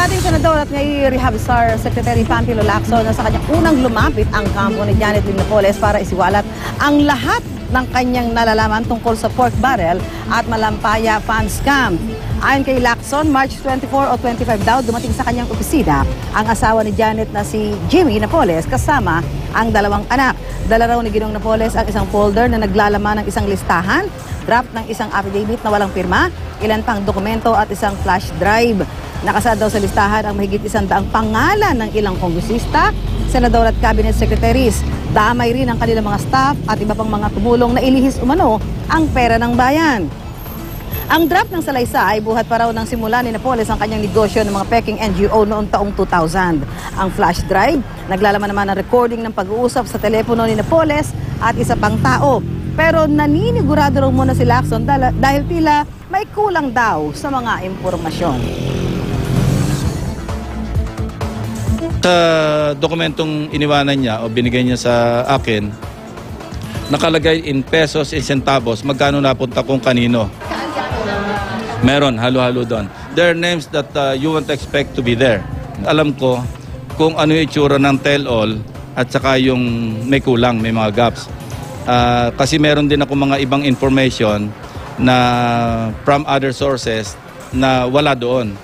dating senador at ngayon Rehab Star Secretary Panfilo Lacson na sa kanyang unang lumapit ang kampo ni Janet Lim Napoles para isiwalat ang lahat ng kanyang nalalaman tungkol sa pork barrel at Malampaya fan scam. Ayon kay Lacson, March 24 o 25 daw dumating sa kanyang opisina ang asawa ni Janet na si Jimmy Napoles kasama ang dalawang anak. Dala raw ni Ginong Napoles ang isang folder na naglalaman ng isang listahan, draft ng isang affidavit na walang pirma, ilan pang dokumento at isang flash drive. Nakasaad daw sa listahan ang mahigit 100 pangalan ng ilang kongresista, senador at cabinet secretaries. Damay rin ang kanilang mga staff at iba pang mga tumulong na ilihis umano ang pera ng bayan. Ang draft ng salaysay, buhat pa raw ng simula ni Napoles ang kanyang negosyo ng mga peking NGO noong taong 2000. Ang flash drive, naglalaman naman ng recording ng pag-uusap sa telepono ni Napoles at isa pang tao. Pero naninigurado raw muna si Lacson dahil tila may kulang daw sa mga impormasyon. Sa dokumentong iniwanan niya o binigay niya sa akin, nakalagay in pesos and centavos magkano napunta kung kanino. Meron, halo-halo doon. There are names that you won't expect to be there. Alam ko kung ano yung itsura ng tell-all at saka yung may kulang, may mga gaps. Kasi meron din ako mga ibang information na from other sources na wala doon.